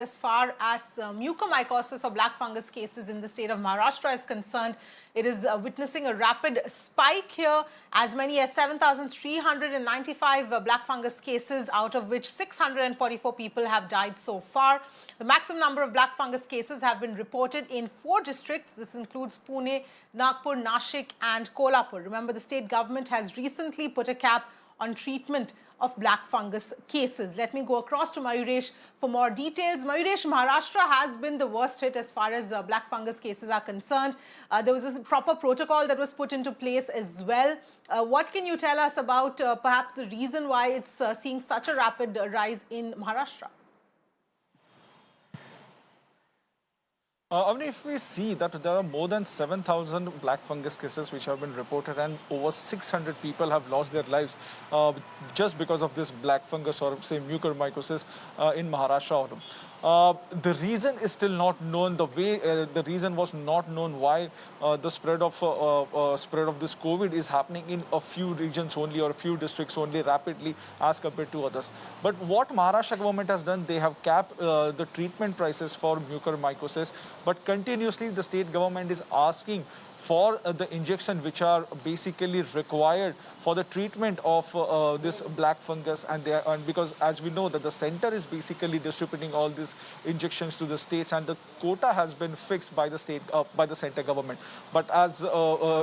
As far as mucormycosis or black fungus cases in the state of Maharashtra is concerned, it is witnessing a rapid spike here. As many as 7,395 black fungus cases, out of which 644 people have died so far. The maximum number of black fungus cases have been reported in 4 districts. This includes Pune, Nagpur, Nashik and Kolhapur. Remember, the state government has recently put a cap on treatment of black fungus cases. Let me go across to Mayuresh for more details. Mayuresh, Maharashtra has been the worst hit as far as black fungus cases are concerned. There was a proper protocol that was put into place as well. What can you tell us about perhaps the reason why it's seeing such a rapid rise in Maharashtra? I mean, if we see that there are more than 7,000 black fungus cases which have been reported and over 600 people have lost their lives just because of this black fungus or say mucormycosis in Maharashtra. The reason is still not known. The reason was not known why the spread of this COVID is happening in a few regions only or a few districts only rapidly as compared to others. But what Maharashtra government has done, they have capped the treatment prices for mucormycosis. But continuously, the state government is asking for the injection which are basically required for the treatment of this black fungus, and because as we know that the center is basically distributing all these injections to the states, and the quota has been fixed by the center government. But as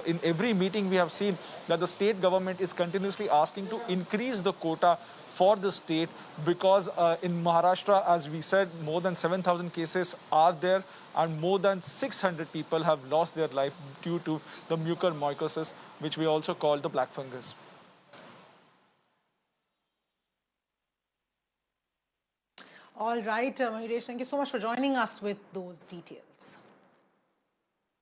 in every meeting we have seen that the state government is continuously asking to increase the quota for the state, because in Maharashtra, as we said, more than 7,000 cases are there and more than 600 people have lost their life due to the mucormycosis, which we also call the black fungus. All right, Mayuresh, thank you so much for joining us with those details.